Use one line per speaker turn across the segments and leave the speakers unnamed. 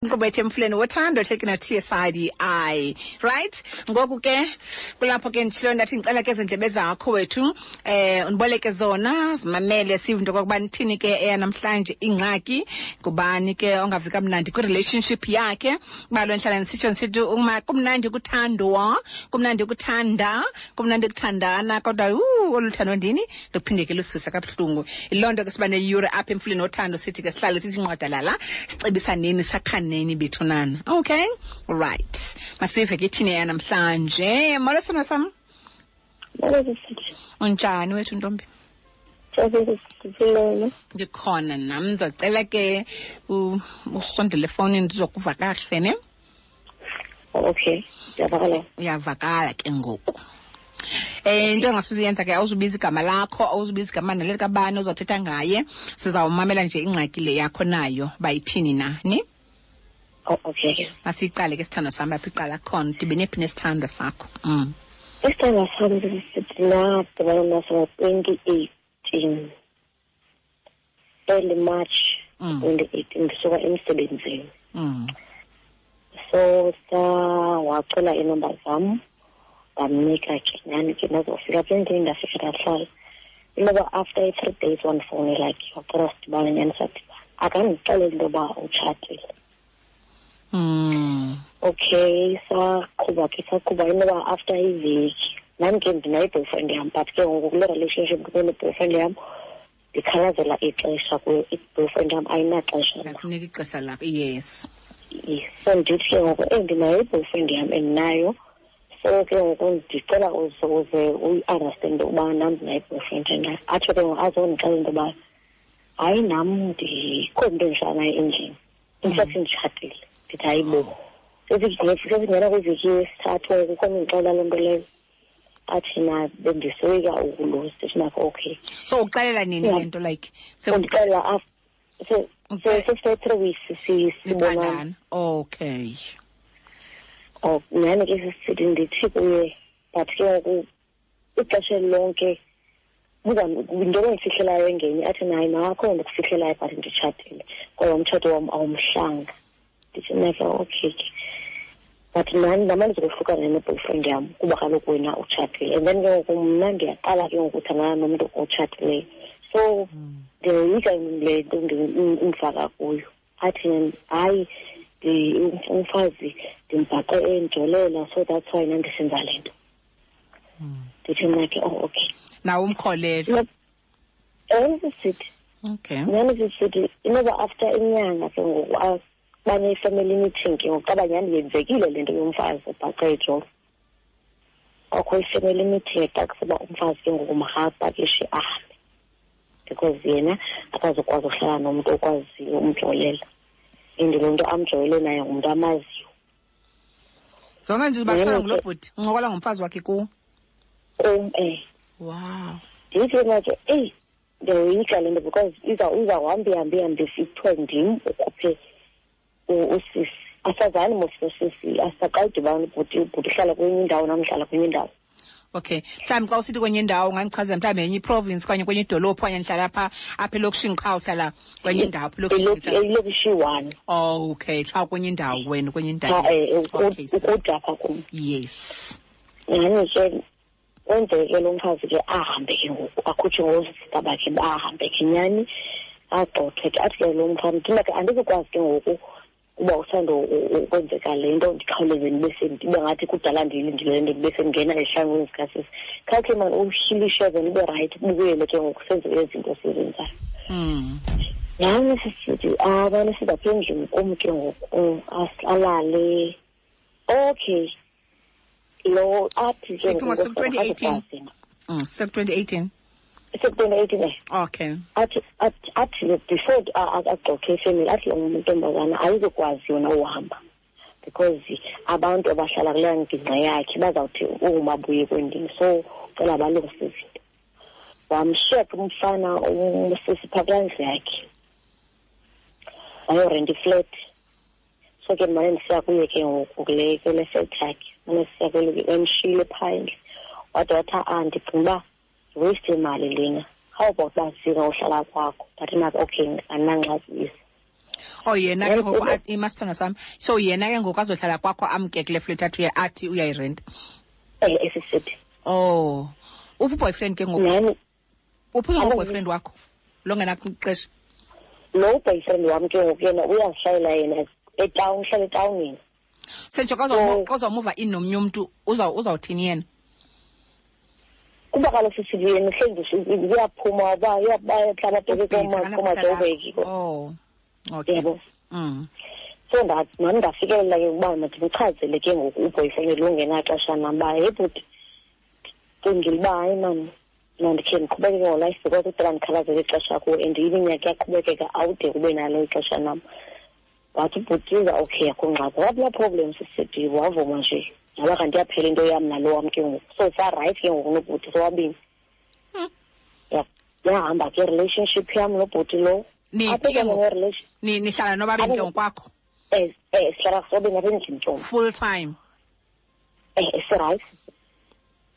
Inkqubo ethu Emfuleni Wothando ehleleke no-TSI, right? Ngoku ke kulapho ke nditshilo ndathi ngicela ke ezindlebe zakho wethu undiboleke zona zimamele sive into kokuba nithini ke namhlanje ingxaki kubani ke ongavi kamnandi kwi-relationship yakhe kuba lo ndihlala ndisitsho ndisithi kumnandi kuthandwa, kumnandi kuthanda, kumnandi kuthandana kodwa olu thando ndini luphinde ke lususe kabuhlungu. Yiloo nto ke siba neyure apha Emfuleni Wothando sithi ke sihlale sithi inqwadalala sicebisa nini sakhaneni bethunana. Okay, right, masive ke thine namhlanje. Molo sona sam, unjani wethu ntombi? Ndikhona nam, ndizocela ke usondele efowunini ndizokuva kahle ne.
Okay,
uyavakala ke ngoku. Into engasuziyenza ke awuzubiza igama lakho, awuzubiza igama naleli kabani ozothetha ngaye, sizawumamela nje ingxaki le yakho nayo bayithini nani.
Okay.
Masiqale ke sithando sami apha iqala khona dibene phi nesithando sakho.
Isithando sami sidina dibana naso 2018. Early March 2018 ngisuka emsebenzini. So wacela inamba zami ngamnika ke nyani ke nazofika endlini ndafika ndahlala. Loba after 3 days one phone like wacela sidibane nyani sadibana. Akangixelele into yoba utshatile. Okay, saqhuba inoba after iveki nami ke ndinayi-boyfriend yam but ke ngoku kule relationship kune-boyfriend yam ndikhalazela ixesha kuyo i-boyfriend yam ayinaxesha
akunika ixesha lakho. Yes.
So ndithi ke ngoku ndinayo i-boyfriend yam endinayo, so ke ngoku ndicela uze uyi-understand ukuba nam ndinayi-boyfriend endayo. Atsho ke ngoku azondixela into yoba hayi nam ndikho into endihlala nayo endlini, infact nditshatile. Ndithi hayibo sesingena kwiveki yesithathu kukhona undixelela loo nto leyo. Athi na bendisoyika ukuluza. Ndithi nakho okay.
So uxelela nini le nto like?
Undixelela so 3 weeks sibonana.
Okay.
Oh, nyani ke sisithi ndithi kuye but ke ngoku ixesha lonke into endifihlelayo engenye. Athi naye nakho ndikufihlelayo but nditshatile kodwa umtshato wam awumhlanga. Ndithi nakho okay. But mna ndizokuhlukana ne-boyfriend yam kuba kaloku wena utshatile, and then ke ngoku mna ndiyaqala ke ngoku uthangana nomntu otshatileyo, so ndiyoyika le nto ndimfaka kuyo. Athi hayi umfazi ndimbhaqe enjolela, so that's why nandisenza le nto. Ndithi mna ke okay.
Nawe umkholelwa?
Sisithi
okay.
Nyani sisithi inoba after inyanga ke ngoku bane-family meeting ke ngoku abanyani yenzekile le nto yomfazi obhaqe ejolo. Akho i-family meeting ekuba umfazi ke ngoku makapakishe ahambe because yena akazokwazi uhlala nomuntu okwaziyo umjolela, and lo nto amjolele naye ngumuntu amaziyo.
Zonke nje ubahlala ngulo bhuti uncokola ngomfazi wakhe kuwo? Wow.
Ndithi manje ndiyoyika le nto because izawuhambe kuthiwe ndim ukhuphe usisi. Asazani mososisi, asaqayidibana ubhuti uhlala kwenye indawo namhlala kwenye indawo.
Okay, mhlawumbi xa usithi kwenye indawo ungandichazela mhlawumbi enye iprovince kanye kwenye idolophu okanye ndihlala apha elokishini qha uhlala kwenye indawo
elokishi one.
Oh, okay, xa kwenye indawo wena kwenye indawo.
Ukudapha kum.
Yes.
Nyani ke wenzeke lo mfazi ke ahambe ke ngoku akhutshe ngosista bakhe bahambe ke nyani agxothwe ke athi ke lo mfazi thina ke andizokwazi ke ngoku kuba usando ukwenzeka le nto ndikhawuleze ndibe ngathi kudala ndilindile nto ndibe sengena ehlangweni zikasisi. Khawukhe mani ushilisheze ndibe right bukele ke ngoku senze izinto sizenzayo. Nyani sisithi abanye sizapha endlini kum ke ngoku alale. Okay, lo athi ke ngoku
2018. 2018. Okay.
Athi before agxoke ifamily athi lo ntombazana ayizokwazi yona uhamba because abantu abahlala kuleyo ngingqa yakhe bazawuthi ungumabuye kwendini, so cela balungise izinto. Wamshiyeka umfana umsisi phakalandle yakhe wayorenta iflat. So ke manje ndisiya kuye ke ngoku kule flat yakhe manje siya kule emshile phandle wathi ndicinga uba waste imali lena, how about uba sika uhlala kwakho? But naku okay andinangxaki.
Oh yena ke ngoku imasithanga sami. So yena ke ngoku azohlala kwakho amke kule flat athi uyayirent.
Esisithi.
Oh. Uphi boyfriend ke ngoku?
Nani.
Uphi ngoku boyfriend wakho? Lo ngena kwixesha.
Lo boyfriend wami ke ngoku yena uyahlayela yena etown, uhlala etawunini.
Senje kazomuva in nomnye umuntu uzawuthini yena?
Kuba kaloku sisithi yena hlenze uyaphuma uba uyahlala komadoveki.
Oh. Okay.
Yebo. So ndathi nami ndafikelela ke ukuba mandichazele ke ngoku uboyfriend lo ngenaxesha nam uba yebhuti cingile uba hayi mani mandikhe ndiqhubekeke ngolife because udala ndikhalazele ixesha kuwo and iminyaka iyaqhubekeka awude kube nalo ixesha nam. Wathi ubhutiza okay akho ngxaki wabula problem sisithi wavuma nje ngoba kanti yaphela into yami nalo wami ke ngoku so right ke ngoku nobhuti sowabini. Yahamba ke relationship yami nobhuti lo
nihlala nobabini ke ngokwakho?
Sihlala sobeni apha endlini ntombi.
Full time?
Right.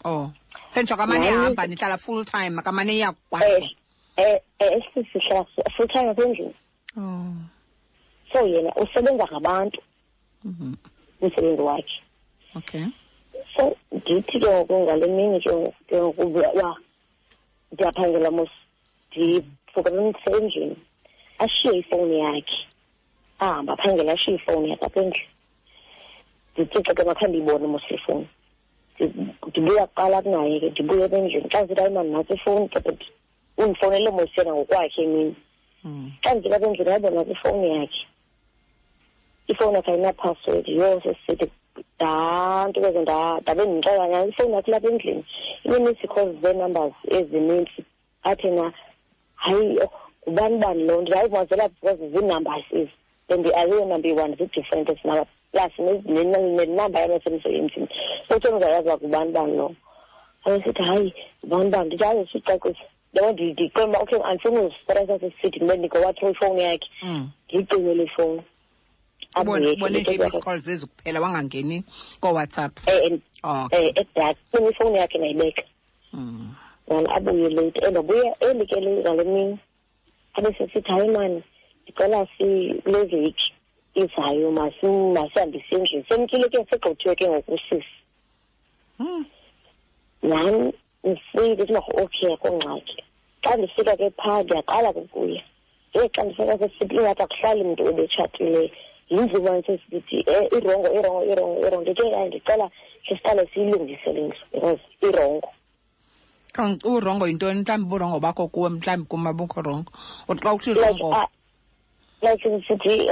Oh. Senje kamane yahamba nihlala full time akamane iyakwakho?
Sihlala full time apha endlini.
Oh.
So yena usebenza ngabantu umsebenzi wakhe.
Okay.
So ndithi ke ngoku ngale mini ke ngoku ndiyaphangela mos ndifukamisa endlini ashiye ifowuni yakhe ahamba aphangela ashiye ifowuni yakhe apha endlini. Ndithi ke makhambi ibone mos ifowuni ndibuya kuqala kunaye ke ndibuye endlini xa zithi ayimani nathi ifowuni but undifowunele mos yena ngokwakhe emini. Xa ndifika apha endlini ayibona ifowuni yakhe. Ifowuni yakhe ayinaphasiwedi yo sesithi nto keze ndabe ndixela ngayo ifowuni yakhe lapha endlini ine-missed calls zee-numbers ezinintsi athi na hayi ngubani loo nto ndayivazela because zii-numbers ezi and ayiyo number one zii-different esinaba plus nenumber yam yasemsebenzini so kuthiwa uzayazi ngubani loo. Ayesithi hayi ngubani ndithi hayi sicacisa yabo ndiqemba okay andifuni uzistresa sesithi ndibe ndikowathrow ifowuni yakhe ndiyicimele ifowuni.
Ubone nje i-missed calls ezi kuphela wangangeni ko-WhatsApp?
Edat ifowuni yakhe nayibeka. Yena abuye late and abuye early ke ngale mini abe sesithi hayi mani ndicela le veki izayo masihambise endlini semkile ke segqithiwe ke ngokusisi. Nami ndifike ndithi okay akho ngxaki. Xa ndifika ke phaa ndiyaqala kukuya xa ndifika sesithi ingathi akuhlali mntu obetshatileyo yinziba sesithi irongo ndithi ndicela siqale siyilungise le ndlu because irongo.
Urongo yintoni? Mhlawumbi uburongo bakho kuwe mhlawumbi kuma bukho rongo uthi xa uthi rongo
like sithi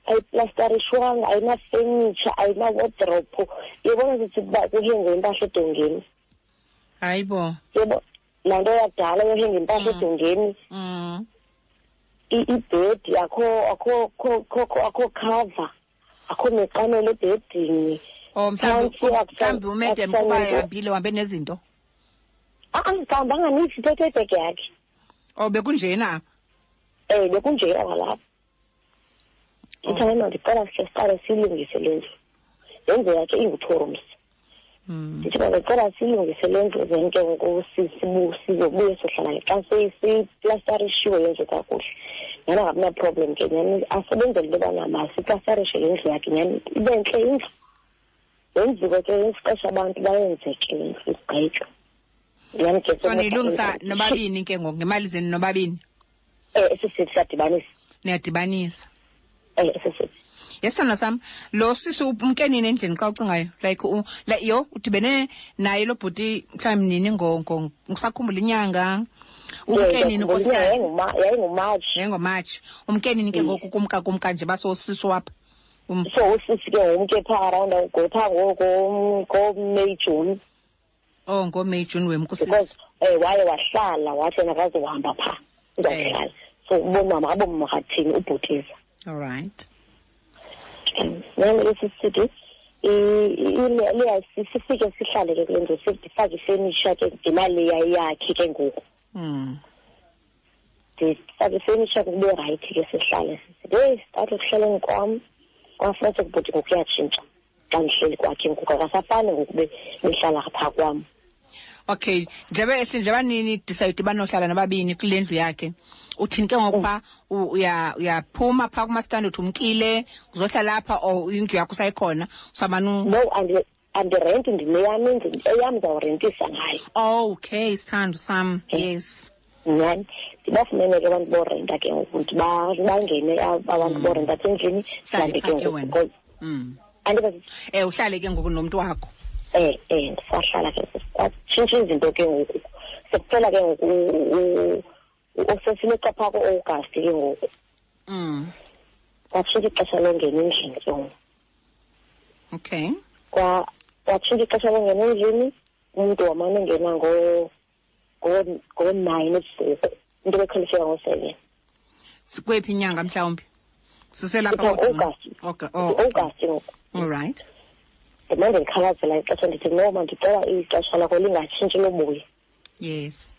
ayiplasterishwanga ayinafurniture ayina-wardrobe yibona sithi uba kuhengwe impahla edongeni.
Hayi bo.
Yebo laa nto yakudala yohenga impahla edongeni. Ibhedi akho cover akho neqanelo ebhedini.
Mhlawumbi umede mkuba ehambile uhambe nezinto?
Angihambanga nithi ithethe ibhegi yakhe.
Bekunjena?
Bekunjena kwalapha. Ndithi hayi mandicela siqale siyilungise le ndlu. Le ndlu yakhe ingu-2 rooms. Ndithi mandicela siyilungise le ndlu then ke ngoku sizobuye sohlala xa seyiplasterishiwe yenziwe kakuhle. Nyani angabi-problem ke nyani asebenzele into yobana masiplasterishe le ndlu yakhe nyani ibe ntle indlu. Yenziwe ke isixesha abantu bayenze ke le ndlu igqitywe.
So nilungisa nobabini ke ngoku ngemali zenu nobabini?
Sisithi siyadibanisa.
Niyadibanisa?
Sisithi.
Yesithando sami, lo sisi umkenini endlini xa ucingayo like udibene naye lo bhuti mhlawumbi nini ngisakhumbula inyanga umkenini nkosikazi? YayinguMatshi. Umkenini ke ngoku kumka nje basosisi wapha?
So usisi ke ngumke phaa around phaa ngo-May June.
Ngo-May June wemkusisi.
Because waye wahlala wathi yena akazohamba phaa uzawuhlala so abomama kathini ubhutiza.
All right.
Nami sisithi sifike sihlale ke kule ndlu sifake ifurniture ke ngemali yakhe ke ngoku. Ndifake ifurniture kube right ke sihlale sisithi start ukuhlaleni kwam kwafuneka ukubhuti ngokuyatshintsha xa ndihleli kwakhe ngoku akasafani ngokube behlala phaa kwam.
Okay, njengoba nini decide banohlala nababini kule ndlu yakhe. Uthini ke ngokuba uyaphuma pha kuma standard umkile uzohlala lapha or indlu yakho sayikhona samanu?
No, and rent ndineyami indlu eyami zawurentisa ngayo.
Okay, Sithando sam. Yes.
Nyani ndibafumene ke abantu borenta ke ngoku ukuthi bangene abantu borenta endlini mhlawumbi ke ngoku andibazi
uhlale ke ngoku nomuntu wakho.
Ndisahlala ke kwatshintsha izinto ke ngoku sekuphela ke ngoku usesileqa phaa ku-August ke ngoku kwatshintsha ixesha longena endlini ke ngoku.
Okay.
Kwatshintsha ixesha longena endlini umuntu wamane engena ngo-9 ebusuku into bekhalifika ngo-7.
Sikwephi inyanga mhlawumbi? Siselapha
August.
Okay.
August ngoku.
All right.
Manje ndikhalazela ixesha ndithi noma ndicela ixesha lakho lingatshintshi lobuya.
Yes.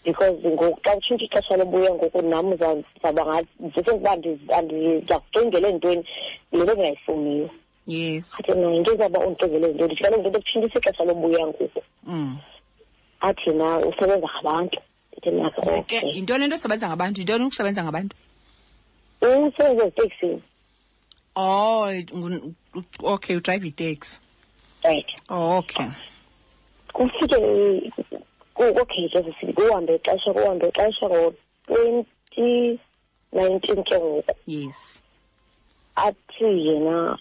Because ngoku xa kutshintsha ixesha lobuya ngoku nam zaba ngathi ndisengokuba ndiza kucingela entweni le nto ndingayifuniyo.
Yes.
Athi na into ezaba undicingele into ndithi kaloku into ekutshintshisa ixesha lobuya ngoku. Athi na usebenza ngabantu. Ndithi nako okay.
Yintoni lento usebenza ngabantu? Yintoni ukusebenza ngabantu?
Usebenza eziteksini.
Oh, okay, you drive taxi.
Right.
Oh, okay.
Kufike okay nje kuhambe ixesha ngo-2019 ke ngoku.
Yes.
Athi yena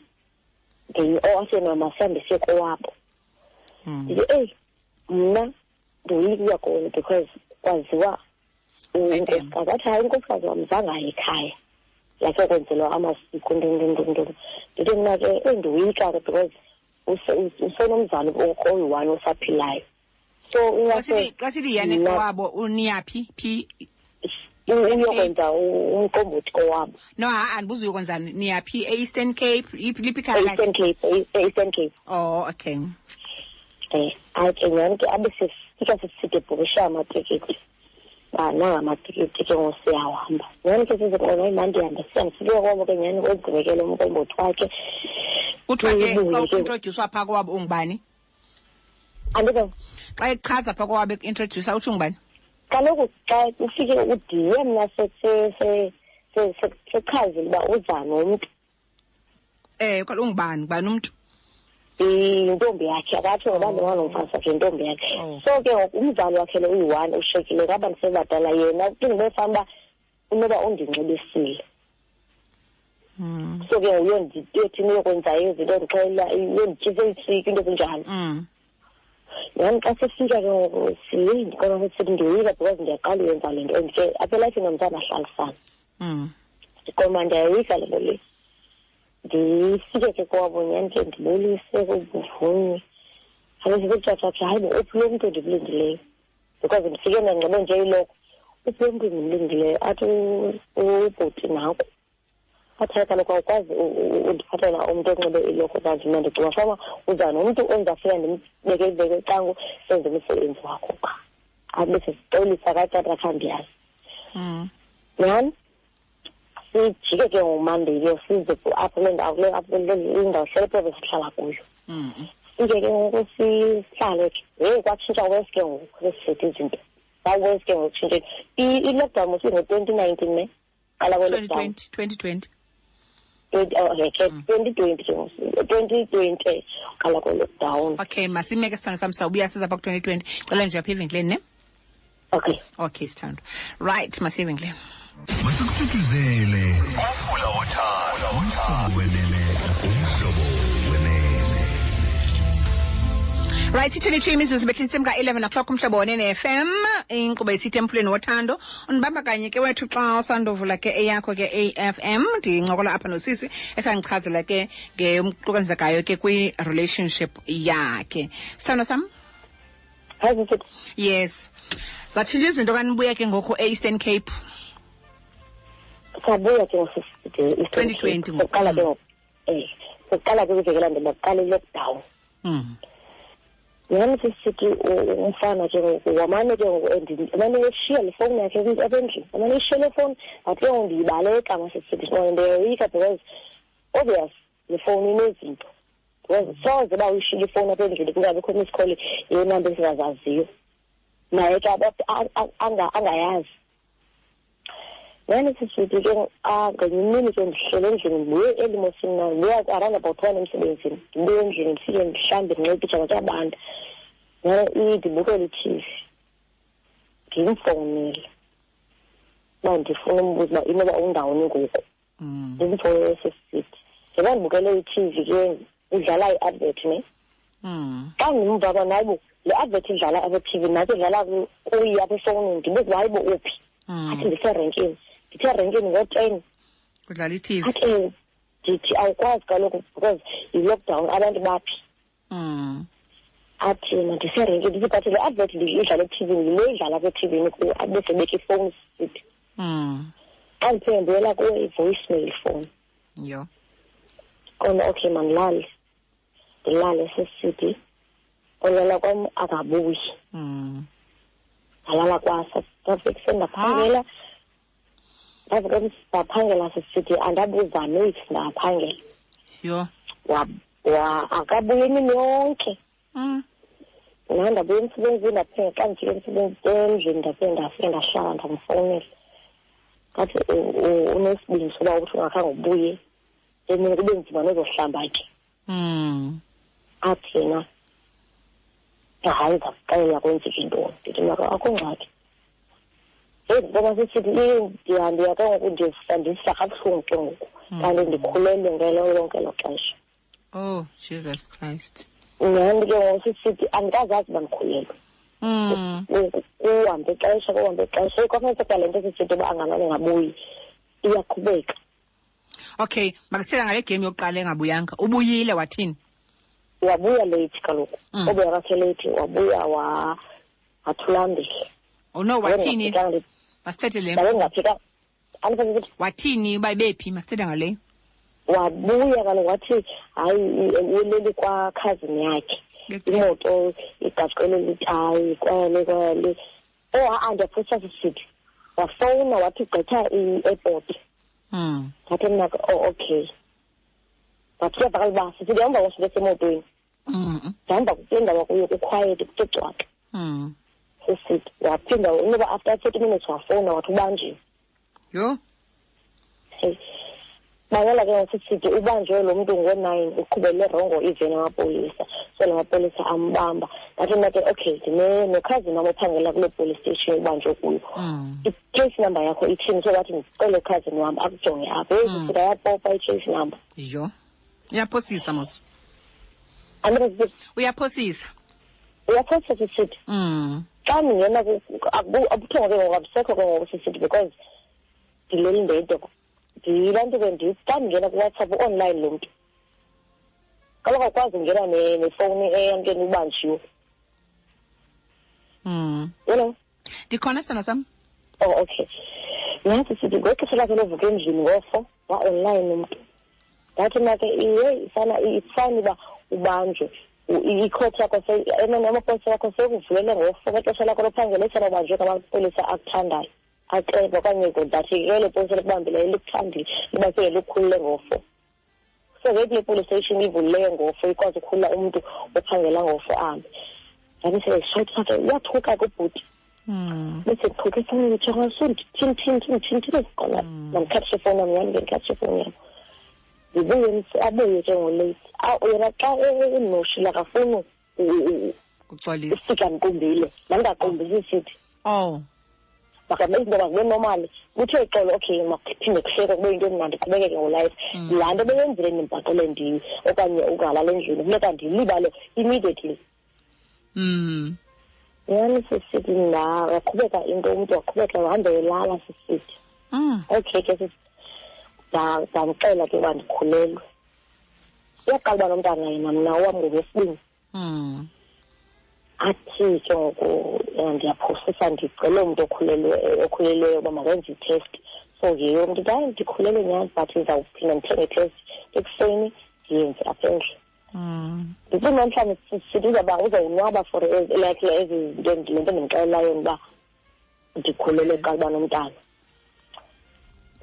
asena masihambise kowabo. Ndithi mna ndoyika kona because kwaziwa unkosikazi athi hayi unkosikazi wam zange aye ekhaya lakhe kwenzelwa amasiko nto. Ndithi mna ke ndoyika ke because usenomzali oyi-one osaphilayo. So
xa sithi yena kowabo uniyaphi phi?
Uyokwenza umqombothi kowabo.
No, andibuza uyokwenzani niyaphi? Eastern Cape? Liphi ikhaya?
Eastern Cape.
Oh, okay.
Athi nyani ke abe sifika siside bhokisha amatikiti. Nanga amatikiti ke ngosiyahamba. Nyani ke sizibona imandi ndihamba siyamfika kwabo ke nyani ozigqibekele umqombothi wakhe.
Kuthiwa ke xa uintroduce phaa kowabo ungubani?
Andiba
xa echaza phaa kowabo ekuintroduce uthi ungubani?
Kaloku xa ufike udiye mna sekhazile uba uza nomntu.
Kwalo ungubani? Ngubani umntu?
Intombi yakhe akatsho ngoba ndinganomfazi wakhe intombi yakhe. So ke ngoku umzali wakhe lo uyi-one ushekile ngaba ndisebadala yena ndingibefana uba unoba undinxibisile. So ke uyondithini uyokwenzayo izinto ndixelela uyondityisa isiko into ezinjalo. Nyani xa sifika ke ngoku ndikona ukuthi ndiyoyika because ndiyaqala uyenza le nto and ke apha elifini nomntana ahlalisana. Ndikoma ndiyayoyika le nto le. Ndifike ke kwabo nyani ke ndibulise kubuvunyi ake sikutshatshatsha hayi uphi lo mntu ndimlindileyo because ndifike ndanxibe nje iloko uphi lo mntu ndimlindileyo athi ubhuti nako athi hayi kaloku awukwazi undiphathela umntu onxibe iloko kanti mna ndicinga fama uza nomntu ondizafika ndimbeke ibeke ecango senze umsebenzi wakho qha abe sesixolisa katata khandiyazi. Nyani sijike ke ngoMonday ke size apho le ndawo indawo hlelepho sihlala kuyo. Sike ke ngoku sihlale ke kwatshintsha wesi ke ngoku sesithi izinto bawesi ke ngoku tshintshe i-lockdown ngo-2019 ne qala kwe-lockdown
2020
2020 qala kwe-lockdown.
Okay, masimeke sithando sam sawubuya siza pha ku-2020 cela nje apha evenkileni ne. Okay sithando, right masiyevenkileni.
Masikuthutuzele umfula wothando wenene umhlobo wenene.
Right, 22 imizuzu behlise mka 11 o'clock umhlobo wenene FM inkqubo esithi emphulweni wothando. Undibamba kanye ke wethu xa usandovula ke eyakho ke AFM ndincokola apha nosisi esandichazela ke ngemqukenzekayo ke kwi-relationship yakhe. Sithando sam? Yes. Zatshintsha izinto kanibuya ke ngoku e-Eastern Cape.
Sabuya ke ngo-2020 sokuqala ke sokuqala ke kuvekela ndibaqala i-lockdown. Nyani sisithi umfana ke ngoku wamane ke ngoku amane eshiya le fowuni yakhe apha endlini amane eshiya le fowuni but ke ngoku ndiyibaleka masisithi ndiyoyika because obvious le fowuni inezinto soze uba uyishile ifowuni apha endlini kungabikho miss call yenamba esingazaziyo naye ke angayazi. Then sisithi ke ngenye imini ke ndihlele endlini ndibuye elimosini na ndibuya around about 1 emsebenzini ndibuye endlini ndifike ndihlambe ndinxibe ijaka kabanda ndibukele i-TV ndimfowunele uba ndifuna umbuza uba inoba undawoni ngoku ndimfowunele sesithi njengoba ndibukele i-TV ke udlala i-advert ne xa ndimva uba nayibo le advert idlala apha e-TV nathi idlala kuyi apha efowunini ndibuza uba hayibo uphi athi ndiserenkini ndithe renkini ngo-10
kudlala i-TV
athi ndithi awukwazi kaloku because yi-lockdown abantu baphi athi ndiserenkini ndithi but le advert idlala e-TV-ni yile idlala apha e-TV-ni besebeka ifowuni sithi xa ndiphinde ndibuyela kuyo i-voicemail phone
yo
kona okay mandilale ndilale sesithi olala kwam akabuyi alala kwasa ndafike sendaphangela ndaphangela sesithi andabuza nithi ndaphangela
yo
akabuye imini yonke ndabuye emsebenzini ndaphinga xa ndifike emsebenzini endlini ndafike ndahlala ndamfowunela ngathi unesibindi soba ukuthi ungakhange ubuye emini kube nzima nozohlamba ke athi yena hayi ndikuxelela kwenzeka intoni ndithi maka akho ngxaki ngoba sisithi ndiya ke ngoku ndisa kabuhlungu ke ngoku kanti ndikhulelwe ngelo lonke lo xesha.
Oh Jesus Christ.
Nandi ke ngoku sisithi andikazazi uba ndikhulelwe uhambe ixesha kwafanele sekale nto sisithi uba angamane ngabuyi iyaqhubeka.
Okay, makasithetha ngale game yokuqala engabuyanga. Ubuyile wathini?
Wabuya late kaloku. Obuya kakhe late wabuya wathulambile.
Oh no, wathini? Masithethe le.
Ngafika. Anifike
wathini bayebephi masithetha ngale?
Wabuya kaloku wathi hayi ulele kwa cousin yakhe. Imoto igaqele litayi kwale. Andiyaphosa sisithi. Wafowuna wathi gqitha i-airport. Ngathi mna okay. Bathiya bakalba sithi ndihamba ngosube semotweni. Ndihamba kule ndawo kuyo kuquiet kucocwaka. Sisithi waphinda inoba after 30 minutes wafowuna wathi ubanjiwe.
Yo.
Bangela ke ngosithi ubanjwe lo muntu ngo-9 uqhubele rongo iveni amapolisa. So lamapolisa ambamba. Ngathi mna ke okay nokhazini wami ophangela kule police station ubanjwe kuyo. I-case number yakho ithini so wathi ndicele ukhazini wami akujonge apha. Sisithi ayapopa i-case number.
Yo. Uyaphosisa mos.
Uyaphosisa sisithi. Xa ndingena abuthongo ke ngoku abusekho ke ngoku sisithi because ndileli ndedwa. Ndilanto ke ndithi xa ndingena kuWhatsApp online lo muntu. Kaloku akwazi ungena nefowuni eyamkeni ubanjiwe. Hello?
Ndikhona sana sam?
Oh okay. Nathi sithi ngexesha lakhe lovuka endlini ngo-4 wa-online umuntu. Ngathi make ifani uba ubanjwe ikhoti yakho amapolisa yakho sekuvulele ngo-4 ngexesha lakho lophangela esenobanjwe ngamapolisa akuthandayo aceba okanye ngodathi lelo polisa likubambileyo likuthandile libaseke likhulule ngo-4 so ngeke le police station ivulileyo ngo-4 ikwazi ukukhulula umuntu ophangela ngo-4 ahambe ngathi sesishothi sakhe uyathuka kubhuti bese ndithuke efowunini nditshonga so ndithini ziqala mandikhathishe ifowuni yam ndikhathishe ifowuni yam ndibuye abuye ke ngolate yena xa enoshila kafuni
kugcwalisa
isika ndikumbile nangaqumbisi sithi makame izinto bazibe normal kuthe ixolo okay makuphinde kuhleke kube into emnandi qhubekeke ngolife laa nto beyenzile ndimbhaqele ndiyo okanye ungalala endlini funeka ndilibale immediately yani sisithi ndaqhubeka into umntu waqhubeka wahambe elala sisithi okay ke ndamxela ke uba ndikhulelwe uyaqala uba nomntana yena mna wam ngowesibini athi ke ngoku ndiyaphosisa ndicele umntu okhulelweyo uba makenze i-test so yeyo umntu hayi ndikhulelwe nyani but ndizawuphinda ndithenge i-test ekuseni ndiyenze apha endlini ndithi namhlanje sithi uzawunwaba for like ezi zinto le nto ndimxelelayo uba ndikhulelwe qala uba nomntana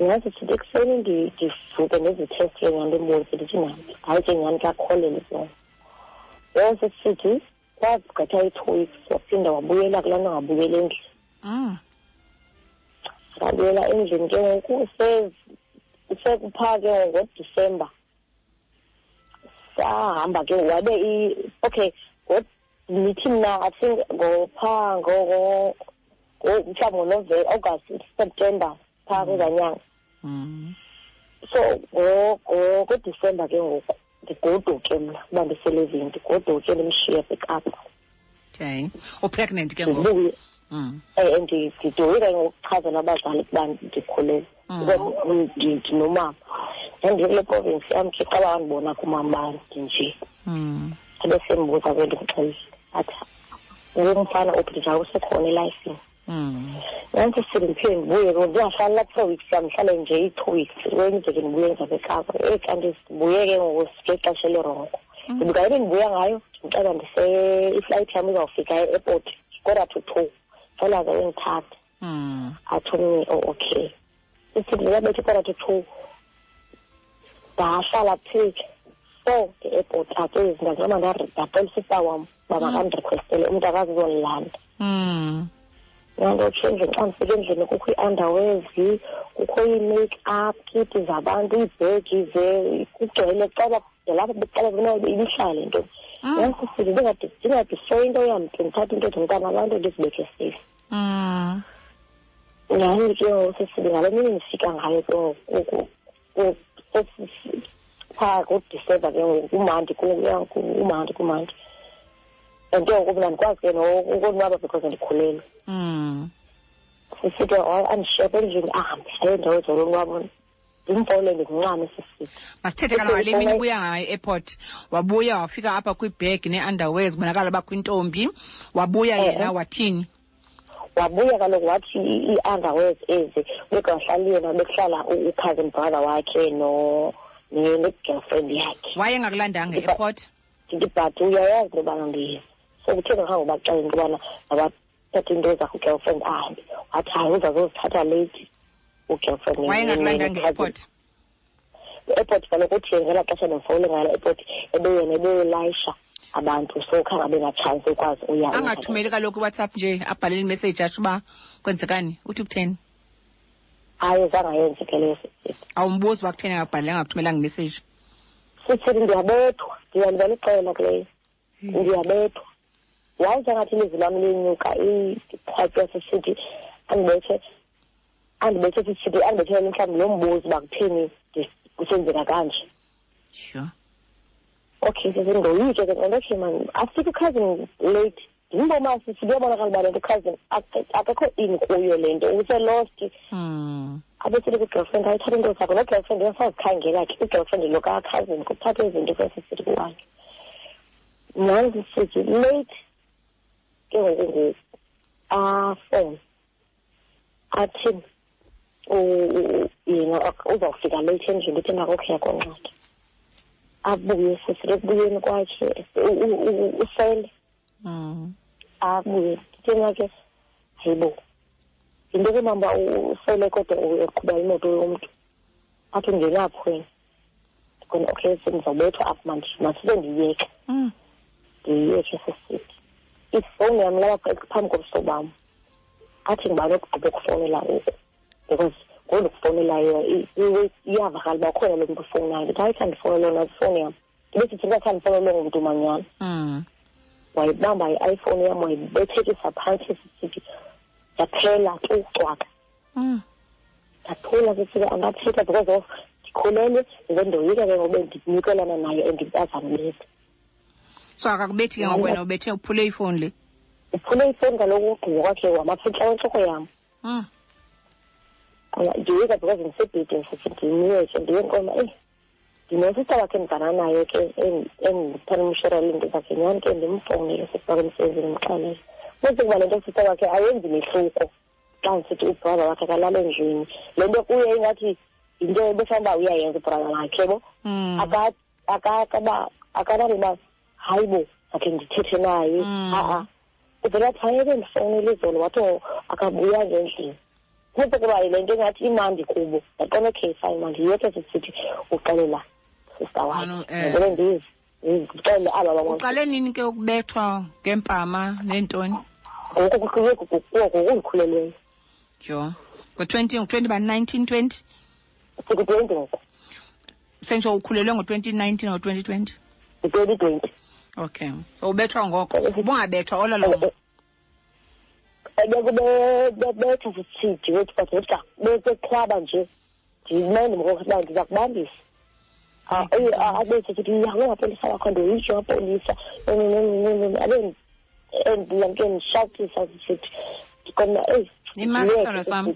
ngathi sithi ekuseni ndivuke nezitest ke ngale mbuzi ndithi nami hayi ke ngani kakholele zona yonke sithi kwagqitha i-2 weeks waphinda wabuyela kulana ngabuyela endlini ngabuyela endlini ke ngoku sekupha ke ngoDisemba sahamba ke wabe okay nithi mna I think ngopha mhlawumbe November, August, September phaa kuzanyanga so ngoDisemba ke ngoku ndigoduke mna uba ndiselevini ndigoduke ndimshiye eKapa.
Okay, pregnant ke ngoku
ndidoyika ngokuchazela abazali ukuba ndikhulelwe ndinomama ndandikule province yam ke qala wandibona kumama nje ebesembuza ke ndimxelile athi ngumfana ophetha usekhona elayisini nanti silimphile ndibuye ke ndiyahlala lapho 4 weeks yam hlale nje i-2 weeks wenze ke ndibuye ngizabe eKapa kanti sibuye ke ngexesha lerongo ndibukayile ndibuya ngayo ndicela iflight yam izawufika e-airport 1:45 cela ke ngithathe athi okay sithi ndiyabetha 1:45 ndahlala phike so e-airport ake izinto ndacela usista wam baba kandirequestele umuntu akazizolilanda change xa ndifike endlini kukho i-underwears kukho i-make-up kiti zabantu iibhegi kugcwele cela lapho becala kunayo ibihlale into yansisile ndingadistroy into yam ndithatha into ndimntana abantu ndizibeke safe nyani ke sisile ngale mini ndifika ngayo ke phaa kuDisemba ke umandi kumandi and ke ngoku mna ndikwazi ke nokonwaba because ndikhulelwe sisithi andishiyapha endlini ahambe ayendawo zolonwabo ndimfowunele ndikuncame sisithi
masithethe kaloku ngale mini ubuya ngayo e-airport wabuya wafika apha kwibhegi nee-underwears kubonakala uba kwintombi wabuya yena wathini
wabuya kaloku wathi ii-underwears ezi bekungahlali yena bekuhlala u-cousin brother wakhe ne-girlfriend yakhe
wayengakulandanga e-airport
but uyayazi into yobana ndiyizi so kuthe ngakhange ubaxela into yobana abathatha into zakho ugirlfriend ahambe wathi hayi uzazozithatha late ugirlfriend
wayengakulandanga e-airport
e-airport kaloku uthi ngela xesha ndimfowule ngalo e-airport ebeyena ebeyolayisha abantu so khange abe natshansi ukwazi uya
angathumeli kaloku iWhatsApp nje abhalele imessage atsho uba kwenzekani uthi kutheni
hayi zangayenzi ke leyo
awumbuzi uba kutheni angabhalele angakuthumelanga imessage
sithi ndiyabethwa ndiyalibela ixela kuleyo ndiyabethwa wayenza ngathi ilizwi lam lenyuka iqhaqe sisithi andibethe sisithi andibethele mhlawumbi lo mbuzi uba kutheni kusenzeka kanje
sure
okay sezindoyike ke okay man afika cousin late ndimboma sibuyabonakala uba le nto cousin akekho in kuyo le nto use-lost abesithi ku-girlfriend ayithatha into zakho no-girlfriend uyasazikhangela ke i-girlfriend lo ka-cousin kuthatha izinto kwesisithi kuwakhe nani sithi late ke ngoku afone athi yena uzawufika late endlini ndithi nakokhe yakonqatha abuye sisithi ekubuyeni kwakhe usele abuye thina ke hayibo into kunamba usele kodwa uqhuba imoto yomntu athi ngelapho wena khona okay sengizawubethwa apho manje masibe ndiyeke ndiyeke sisithi ifowuni yam lapha phambi kobuhlobo bam athi ngibani okugqiba ukufowunela ngoku because ngoku ukufowunelayo iyavakala uba ukhona lo muntu ufowunayo ndithi hayi khandifowunele yona ifowuni yam ibesithi ndingakhandifowunele ngumntu manyana wayibamba i-iPhone yam wayibethekisa phantsi sisithi yaphela ucwaka ndaphula sisithi angathetha because of ndikhulelwe ndendoyika ke ngobe ndinikelana naye andibazamlete
so akakubethi ke ngoku wena ubethe uphule ifowuni le
uphule ifowuni kaloku ugqiba kwakhe wamafitla wentloko yam ndiyoyika because ndisebhedini sithi ndimyeke ndiyenkoma ndinesista wakhe endibhana naye ke endithanda umshorela into zakhe nyani ke ndimfowunele sisake emsebenzini ndimxelele bese kuba le nto sista wakhe ayenzi mehluko xa ndisithi ubrother wakhe akalala endlini le nto kuye ingathi yinto ebefanele uba uyayenza ubrother wakhe bo akanali uba hayi bo akhe ndithethe naye uvela athi hayi ebendifowunele izolo wathi akabuyanga endlini futhi kuba yile nto engathi imandi kubo yaqona okay fine manje yeke sisithi uqalela sister wakhe ngoba ndizixele aba bangona
uqale nini ke ukubethwa ngempama nentoni
ngokukhulelweyo
jo ngo-20 ba 1920
sikuthi ngoku
sentsho ukhulelwe ngo-2019 or 2020
2020
okay so ubethwa ngoko ubungabethwa olalo
bekubetha sisithi wethu kodwa beseqhwaba nje ndimene ngokuba ndiza kubambisa abethi ukuthi amapolisa wakho ndoyisho amapolisa abe endiyamke ndishawutisa sisithi kona
imasisano sam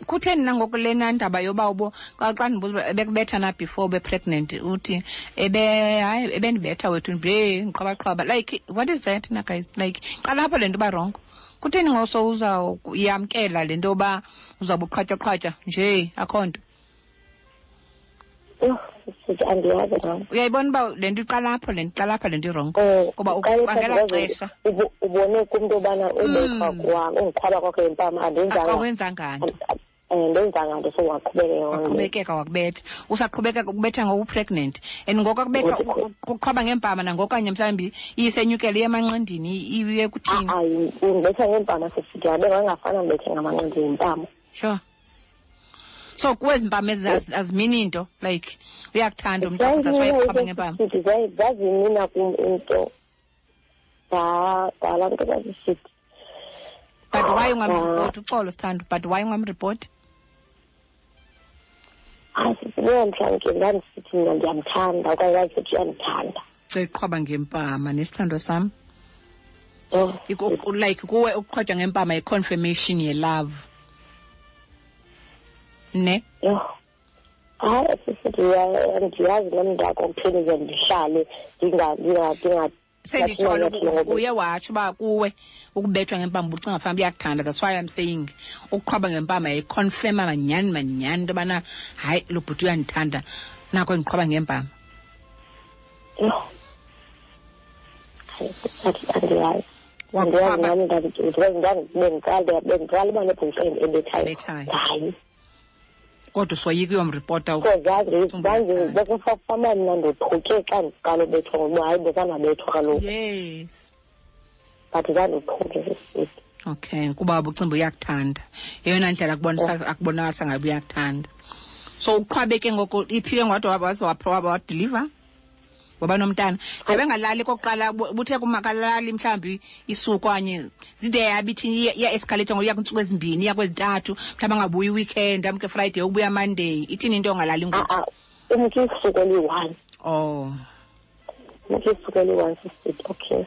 kutheni nangoku lena ndaba yoba ubo xa ndibuza bekubetha na before be-pregnant uthi ebendibetha wethu ndiqhwabaqhwaba like what is that na guys like qala apho le nto uba rongo kutheni ngoso uzawuyamkela le nto yoba uzawube uqhwatyaqhwatya nje akho nto
andiyazi nam
uyayibona uba le nto iqala apho le nto irongo kuba ubangela xesha
ubone kumntu obana ubethwa ungiqhwaba kwakho impama
awenzangani
ndenzanga nto
waqhubekeka wakubetha usaqhubekeka ukubetha ngoku-pregnant and ngoku akubetha kuqhwaba ngempama nangoku kanye mhlawumbi iyisenyukela iye emanqindini iye kuthini
hayi undibetha ngempama sisithi abe ngangafana ndibethe ngamanqindi impama
sure so kuwezi mpama azimini into like uyakuthanda umntu akho wayeqhwaba ngempama
zazimina kum into dala nto zazisithi
but why ungamripoti uxolo sithando but why ungamripoti
asisileyo mhlawumbe ndandisithi mna ndiyamthanda okanye ndandisithi uyandithanda
seqhwaba ngempama nesithando sam like kuwe ukuqhwatywa ngempama yi-confirmation ye-love ne
hayi sisithi ndiyazi nomndako kuphinde ndihlale
senditsholo uye watsho uba kuwe ukubethwa ngempama bucinga mhlawumbi uyakuthanda that's why I'm saying ukuqhwaba ngempama yayiconfirma manyani into yobana hayi lo bhuti uyandithanda nako endiqhwaba ngempama
hayi
kodwa soyika uyomripota
bekufama mna ndothuke xa ndiqala ubethwa ngoba hayi bekanabethwa kaloku
yes
but zandothuke sisithi
okay kuba bucimba uyakuthanda yeyona ndlela akubonakalisa ngabe uyakuthanda so uqhwabeke ngoko iphike ngodwa waze wadeliver waba nomntana njengoba engalali kokuqala buthe kumakalali mhlawumbi isuku kanye zide yabithi ya-escalate ngokuya kwintsuku ezimbini iya kwezintathu mhlawumbi angabuyi weekend amke Friday ubuya Monday ithini into ongalali ngoku
umke isuku eli-1 umke isuku eli-1 sisithi okay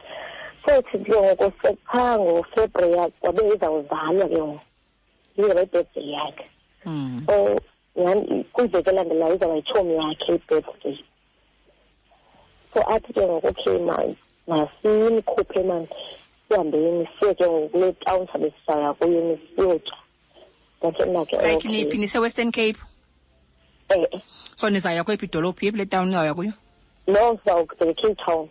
futhi ke ngoku sephaa ngoFebruary wabe izawuzalwa ke ngoku izawuba i-birthday yakhe so kwiveki elandelayo izawuba yitshomi yakhe i-birthday so athi ke ngoku okay masimkhuphe mani sihambeni siye ke ngoku kule town sabe sisaya kuyo siyotya ndathemake
like niphi nise-Western Cape so nizaya kwephi idolophu yephi le town nizawuya kuyo
no sizawukubheka Cape Town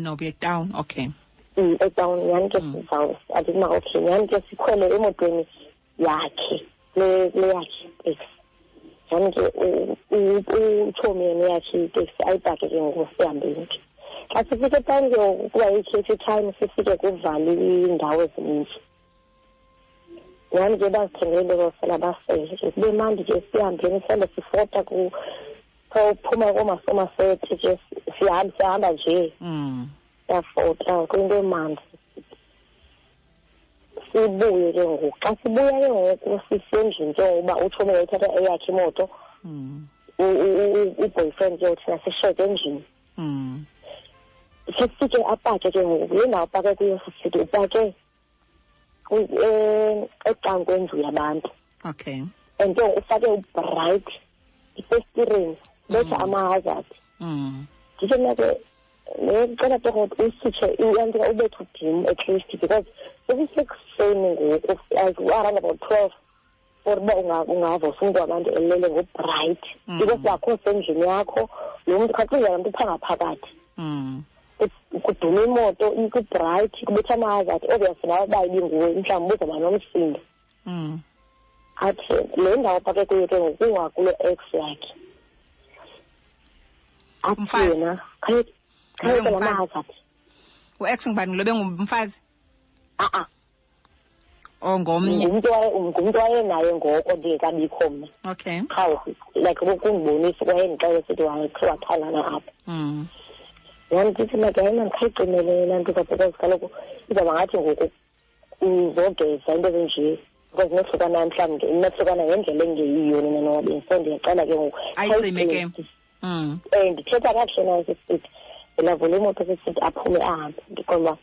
no be town okay
etown nyani ke adima okay nyani ke sikhwele emotweni yakhe le yakhe iteksi nyani ke utshomi yena yakhe iteksi ayibhake ke ngoku sihambeni ke xa sifike etown ke kuba yi-cafe time sifike kuvale iindawo ezininzi nyani ke bazithengele into zosela basele ke kube mandi ke sihambeni sele sifota uphuma koomasomasethi ke sihamba nje yafota kuyinto emandi sibuye ke ngoku xa sibuya ke ngoku sisendlini ke ngokuba utshomi wayithatha eyakhe imoto u-boyfriend ke uthina sisheke endlini sifike apake ke ngoku kule ndawo apake kuyo sisithi upake ecangu kwendlu yabantu
okay
and ke ufake ubright ifestireni betha ama-hazard ndithe mna ke ndicela ke ngoku usitshe iyantika ubethe udim at least because sekusekuseni ngoku around about 12 for uba ungava ufuntu abantu elele ngobright because bakho sendlini yakho lo mntu khacinga mntu phangaphakathi kuduma imoto kubright kubetha ama-hazard obviously nawe uba ibinguwe mhlawumbi uzawuba nomsindo athi le ndawo phake kuyo ke ngoku kungakulo ex yakhe. Athi yena khayeka lamahazathi.
U-ex ngibani lo bengumfazi? Ngomnye.
Ngumuntu wayenaye ngoko ndingekabikho mna.
Okay.
Qha like ukungibonisa kwayendixela sithi wathandana apha. Ndithi makayena ndikhayigcinele laa nto because kaloku izawuba ngathi ngoku uzogeza into ezinje because nohlukana mhlawumbi nohlukana ngendlela engeyiyo nina nowabini so ndiyacela ke ngoku
ayicime ke.
Ndithetha kakuhle naye sisithi ndinavula imoto sisithi aphume ahambe ndiqonda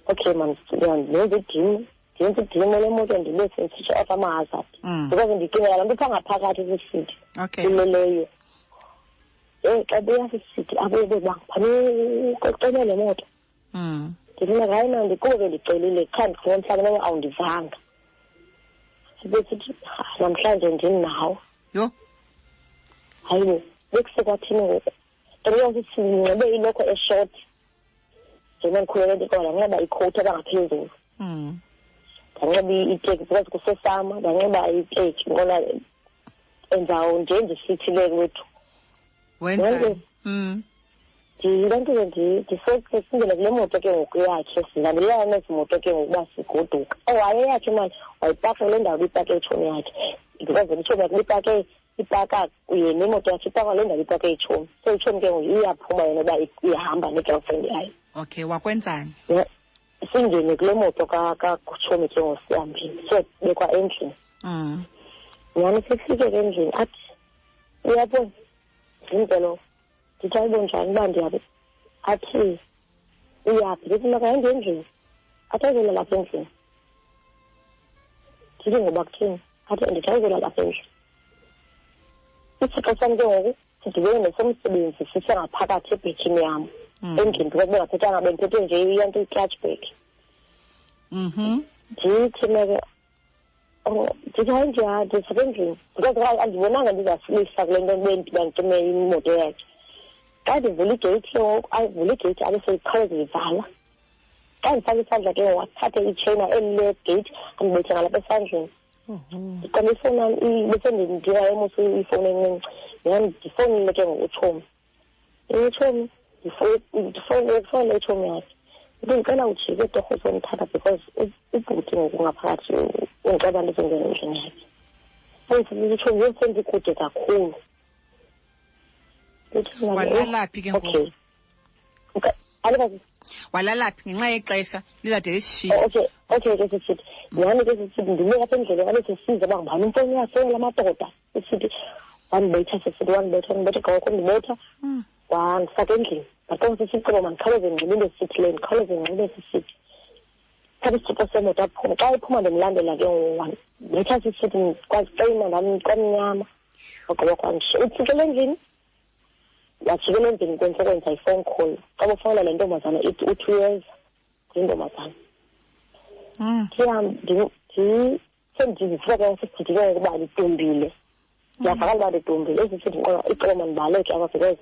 okay man ndenza idim ndenza idim le moto ndibethe ndisitsho off amahazard because ndicingela laa nto phaa ngaphakathi sisithi ileleyo xa buya sisithi abuye bebangphani ucele le moto ndifuna hayi na ndikuke ndicelile qha ndifuna mhlawumbi awundivanga sibesithi namhlanje ndinawo
yho
hayibo bekusekwathini ngoku ndiyasithi ndinxibe ilokho eshort njena ndikhulele ndikola ndanxiba ikhowuthi abangaphezulu ndanxiba iteki because kusesama ndanxiba iteki ngona enzawo nje ndisithi le wethu
wenza
ndisengele kule moto ke ngoku yakhe silandelelela nezi moto ke ngokuba sigoduka owaye yakhe mani wayipaka kule ndawo ibipake itshomi yakhe because itshomi yakhe ipaka kuye nemoto yakhe ipaka le ndawo ipake itshomi so itshomi ke ngoku iyaphuma yena uba ihamba ne-girlfriend yayo.
Okay, wakwenzani?
Singene kule moto katshomi ke ngoku sihambile so bekwa endlini nyani sifike ke endlini athi uyabona impelo ndithi ayibona njani uba ndiyabe athi uyaphi ndithi makahambe endlini athi ayizela lapha endlini ndithi ngoba kuthini athi ndithi ayizela lapha endlini isixo sam ke ngoku sidibene nesomsebenzi sisengaphakathi ebhekini yam endlini because bengaphethanga bendiphethe nje iyanto i-clutch bag ndithi meke ndithi hayi ndisuke endlini because andibonanga ndizasilisa kule nto bendicime imoto yakhe xa ndivula igeyiti ke ngoku ayivula igeyiti abe seyikhawuleze yivala xa ndifake isandla ke ngoku athathe itsheyina elile geyiti andibethe ngalapha esandleni ndiqonda ifowuni besendindiya emusa ifowuni encinci nyani ndifowunile ke ngoku utshomi ndifowunile itshomi yakhe ndicela ujike etorho uzondithatha because ubhuti ngoku ngaphakathi undicela ndizongena endlini yakhe andifike itshomi yosendikude kakhulu.
Walalaphi ke ngoku?
Okay.
Walalaphi ngenxa yexesha lizade lisishiye?
Okay ke sisithi nyani ke sisithi ndibeka apha endleleni abe sesiza uba ngubani umfowuni yasela amadoda sisithi wandibetha gawukho ndibetha wandifaka endlini baqoba sisicebo mandikhawuleze ndinxibe into esithile ndikhawuleze ndinxibe sisithi thatha isithuko semoto aphume xa iphuma ndimlandela ke ndibetha sisithi kwazixina ndam kwamnyama wagqiba kwandisho utsikele endlini wajikela endlini kwenza i-phone call xa bufowunela le ntombazana ithi u-2 years kuyintombazana sendizifika ke sibhidike ukuba ndidumbile ndiyavakala uba ndidumbile ezisithi icebo mandibaleke apha because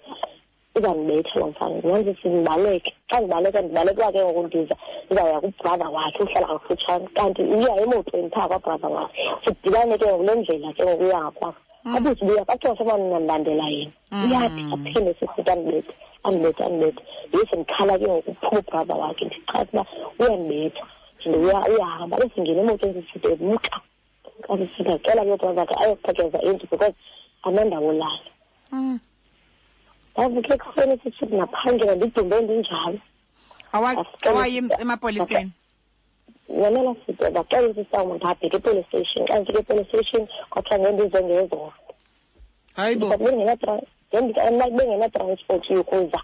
izandibetha lo mfana ndinanzisithi ndibaleke xa ndibaleka uba ke ngoku ndizawuya kubrother wakhe uhlala kakufutshane kanti uya emotweni phaa kwabrother wakhe sidibane ke ngoku le ndlela ke ngoku uya ngakwakho abuthi buya kaxosha mandilandela yena uyathi aphinde sisithi andibetha yese ndikhala ke ngoku uphuma ubrother wakhe ndichaza uba uyandibetha uyahamba besingena emotweni sisithi ebuka kasisithi acela ke ubrother wakhe ayokuphekeza endlu because anandawo lala ndavuke ekuseni sisithi naphangela ndidumbe ndinjalo
awaye emapoliseni
yamela sithi bacela isisawuma ndabheka epolice station xa ndifika epolice station kwathiwa ngendize ngezona
hayibo
bengenatransport yokuza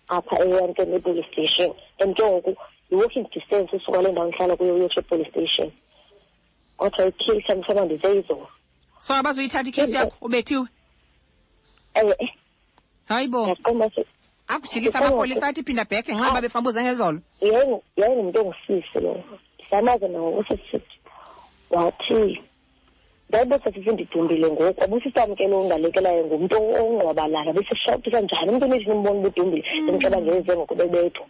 apha eyantweni epolice station and ke ngoku i-walking distance usuka le ndawo ndihlala kuyo uyotsho epolice station kwathiwa ikhisi mhlawumbi ndizeyizona
so abazoyithatha ikhisi yakho ubethiwe hayibo
yaqomba
akujikisa amapolisa athi phinda back ngenxa babefambuza ngezolo
yayingumuntu ongusisi lo ndisamaze nawo usisithi wathi ndayibosasithi ndidumbile ngoku abusisamkelo ongalekelayo ngumntu ongqwabalayo besishawutisa njani umntu nithi nimbona ubudumbile ndimceba ngeze ngokubebethwa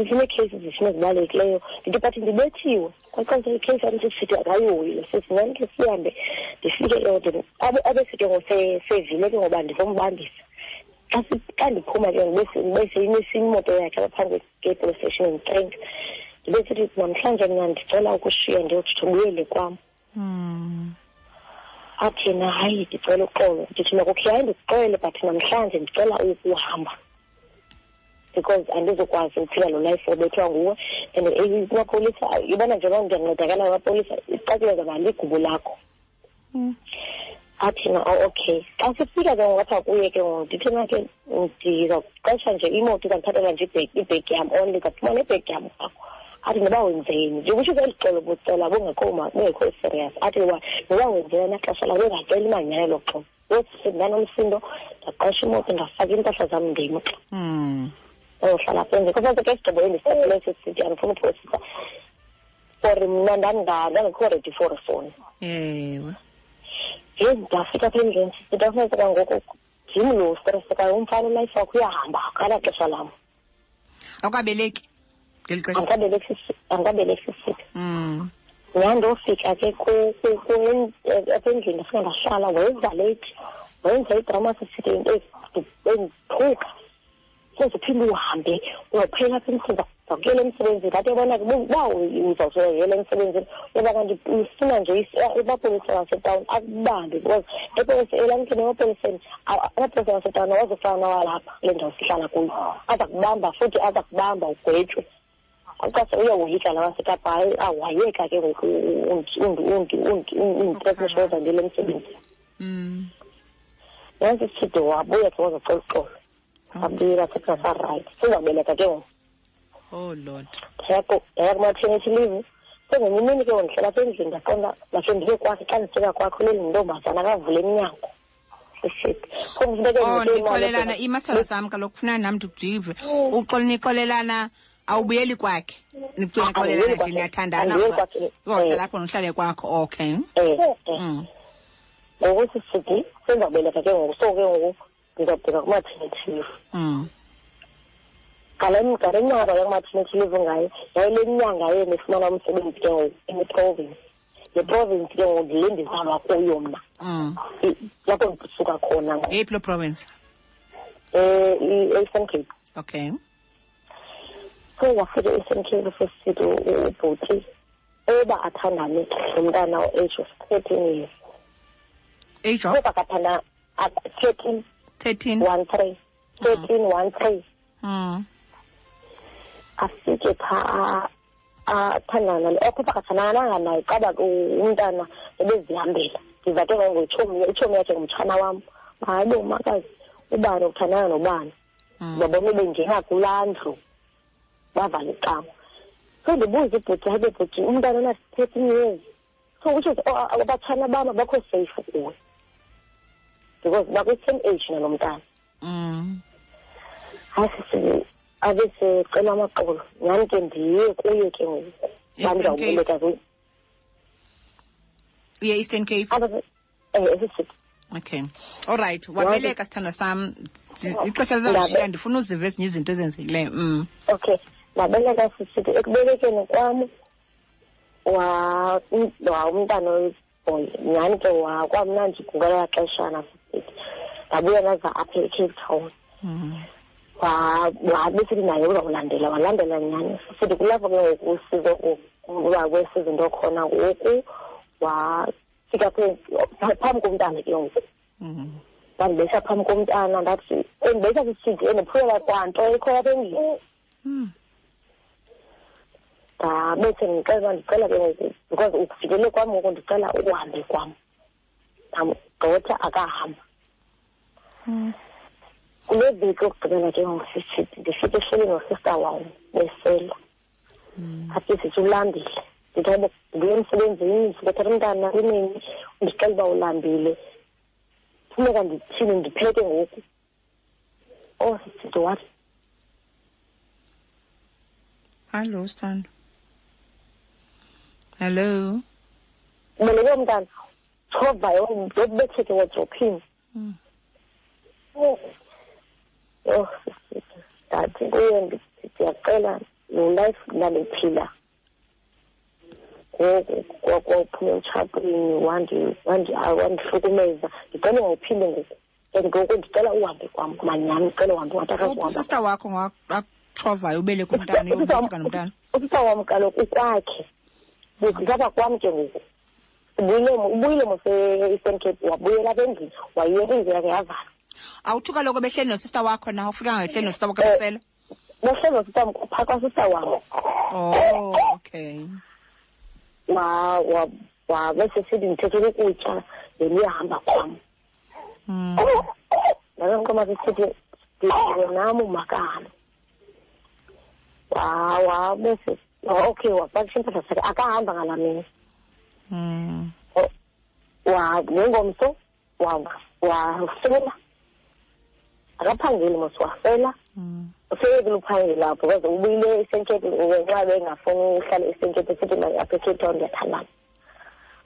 sinekhesi zifuna zibalulekileyo ndithi but ndibethiwe kwaxesha ikheyisi yam sisithi akayihoyile sithi nyani ke sihambe ndifike ke abesike ngosevile ke ngoba ndizombambisa xa ndiphuma ke ngibe imoto yakhe apha ke-police station endicenga ndibe sithi namhlanje mna ndicela ukushiya ndiyokujithubuyele kwam. Athi yena hayi ndicela uxolo. Ndithi makokhe hayi ndikuxolele but namhlanje ndicela ukuhamba because andizokwazi ukuphila lo life obethwa nguwe and amapolisa ibona njengoba ndiyancedakala amapolisa icacile zaba ligubu lakho. Athi na okay xa sifika ke ngapha kuye ke ndithi nake ndizawuqesha nje imoto izandithathela nje ibhegi yam only ngaphuma nebhegi yam kwakho. Athi noba wenzeni nje kusho kweli bucela bungekho serious. Athi noba wenzeni naxesha la bengacela imanyana lo xolo ndanomsindo ndaqesha imoto ndafaka impahla zam ndimka ohlala phenze kufanele ke isigqibo endisaphelese sithi andifuna uphosisa for mna ndandikho ready for a phone.
Ewe
ndafika apha endlini nditafuneka kwangoku ndim lo stress kayo umfana life wakho uyahamba akala xesha lam.
Awukabeleki ngeli xesha?
Angikabeleki sisithi. Ndofika ke apha endlini ndafika ndahlala wenza idrama sisithi endithuka seziphinde uhambe uyophela apha emsebenzini zakuyela emsebenzini ade bona ke uba uzawuyela emsebenzini yoba kanti ufuna nje amapolisa wasetawuni akubambe because elamkeni amapoliseni wasetawuni awazofana nawalapha kule ndawo sihlala kuyo aza kubamba futhi aza kubamba ugwetshwe akase uyowoyika la wasekapa hayi awayeka ke ngoku undiprethisha wazandile emsebenzini. Yansi sisithi wabuya ke wazocela uxolo abira sekasa right sizabeleka ke ngoku.
Oh Lord.
Yaya kuma-maternity leave sengenye imini ke ndihlala apha endlini ndaqonda lakhe ndiye kwakhe xa ndifika kwakho leli ntombazana akavule emnyango
nixolelana imasala sam kaloku kufuneka nam ndikujive nixolelana awubuyeli kwakhe nixolelana nje niyathandana uhlala apho nohlale kwakho. Okay.
Ngoku sisithi senzawubeleka ke ngoku so ke ngoku ndizawubheka kuma-maternity leave. Ngale nyanga yakumaternity leave ngayo yayile nyanga yena efumana umsebenzi ke ngoku eprovince. Le province ke ngoku le ndizalwa kuyo mna lapho ndisuka khona.
Eyiphi lo province?
Eastern Cape.
Okay.
So wafika e-Eastern Cape sesithi ubhuti eba athandane nomntana o-age of 13 years.
Age of?
Eba kathanda 13. 13. Afike phaa athandana okhupha kathandana naye qaba umntana ebezihambela ndiza ke ngoitshomi yakhe ngumtshana wam hayi bo makazi ubani ukuthandana nobani babona bengena kulaa ndlu bavala icama. So ndibuza ibhuti hayi bebhuti umntana ona-13 years so which is abatshana bam abakho safe kuwe because bakwi-same age nalo mntana. Hayi sisi abesecela amaxolo nyani ke ndiye kuye ke ngoku bandizawubeleka
Eastern Cape. Okay. All right. Wabeleka sithanda sam ixesha lizawushiya ndifuna uzive ezinye izinto ezenzekileyo.
Okay. Wabeleka sisithi ekubelekeni kwam umntana oyiboy nyani ke kwamnandi kungalaa xeshana sisithi ndabuya naza apha eCape Town. Wabesithi naye walandela nyani sithi kulapho ke ngoku usizo uba kwesizo into khona ngoku wafika phambi komntana ke ngoku ndandibesa phambi komntana ndathi endibesa sisithi endiphuyela kwanto ekho apha endlini ndabethe ndicela ke ngoku because ukufikele kwam ngoku ndicela ukuhambe kwam ndamgqotha akahamba. Kule veki yokugqibela ke ngoku sisithi ndifike ehleleni nosista wam besela athi sithi ulambile ndithi hayibo ndibuye emsebenzini sikothatha umntana kunini ndicela uba ulambile funeka ndithini ndipheke ngoku. Sisithi what?
Hello Sithando. Hello.
Ubeleke umntana thovayo ndibetheke wedrophini. Ndathi kuye ndiyacela lo life ndandiphila kwaphuma emtshatweni wandihlukumeza. Ndicela ungaphinde ngoku and ngoku ndicela uhambe kwam manyani, ndicela uhambe watakakuhamba.
Usister wakho wakutshovayo ubeleka umntana uyobetheka nomntana?
Usister wam kaloku ukwakhe ngapha kwam ke ngoku ubuyile mose-Eastern Cape, wabuyela apha endlini, wayiyeka indlu yakhe yavala.
Awuthi kaloku behleli nosista wakho na ufikanga behleli nosista wakho befela?
Behleli nosista wam phaa kwasista wam.
Oh, okay.
Besesithi ndithethela ukutya then uyahamba kwam. Nakankomo sisithi nam umakahambe. Bese okay wapakisha impahla zakhe akahamba ngalaa mini. Ngengomso wafela, akaphangeli mos wafela. Useyekile uphangela apho because ubuyile e-Eastern Cape ngenxa bengafuni uhlala e-Eastern Cape sithi apha eCape Town ndiyathandana.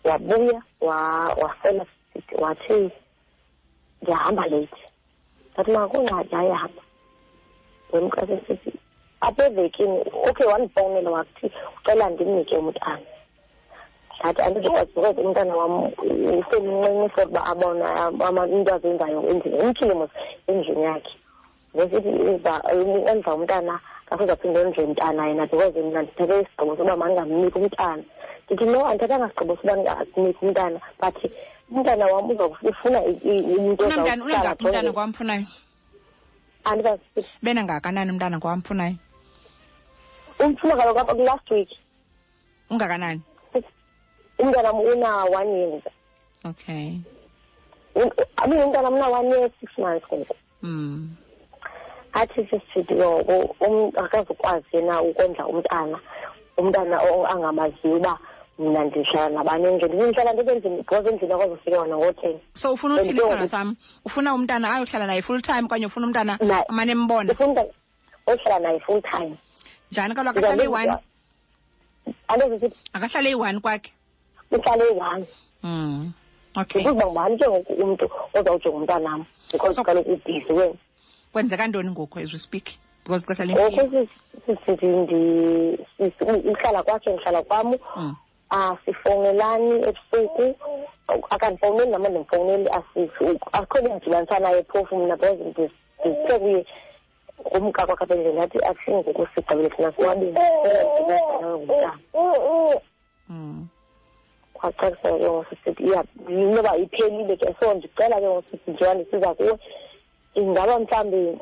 Wabuya wafela wathi ndiyahamba late. Ngathi makungxaki ayahamba. Wemkase sithi apha evekini okay wandifowunela wathi ucela ndimnike umntana. Ngathi andizokwazi because umntana wam usemncinci for uba abona into azenzayo endlini. Umthile mos endlini yakhe. Besithi enza umntana kasezaphinde enze umntana yena because mna ndithathe isigqibo soba mandingamniki umntana. Ndithi no, andithathanga isigqibo soba ndingamniki umntana but umntana wam ufuna umuntu
unangaphi umntana kwamfunayo?
Andikazi.
Benangakanani umntana kwamfunayo?
Umfuna kaloku apha last week.
Ungakanani?
Umntana una 1 year.
Okay.
Umntana mna 1 year 6 months ngoku. Athi sisithi akazukwazi yena ukondla umntana angamaziyo uba mna ndihlala nabani endlini. Ndihlala ndibendlini because endlini akazufika wona ngo-10.
So ufuna uthini sithando sam? Ufuna umntana ayohlala naye full time okanye ufuna umntana amane embona?
Ufuna umntana ohlala naye full time.
Njani kaloku akahlala eyi-1?
Andezisithi
akahlala eyi-1 kwakhe?
uhlala eyi-1.
Okay.
Ukuba ngubani ke ngoku umntu ozawujonga umntanam because kaloku ubhizi wena.
Kwenzeka ntoni ngoku as we speak? Because xesha
uhlala kwakhe ndihlala kwam. Sifowunelani ebusuku, akandifowuneli nama ndimfowuneli akho ndidibanisa naye phofu mna because ndithe kuye umka kwakhe apha endlini athi akuhlini ngoku sigqibile thina siwabini ngumntana. Kwacakisa ke ngosisithi inoba iphelile ke so ndicela ke ngosisithi njengoba ndisiza kuwe ingaba mhlawumbi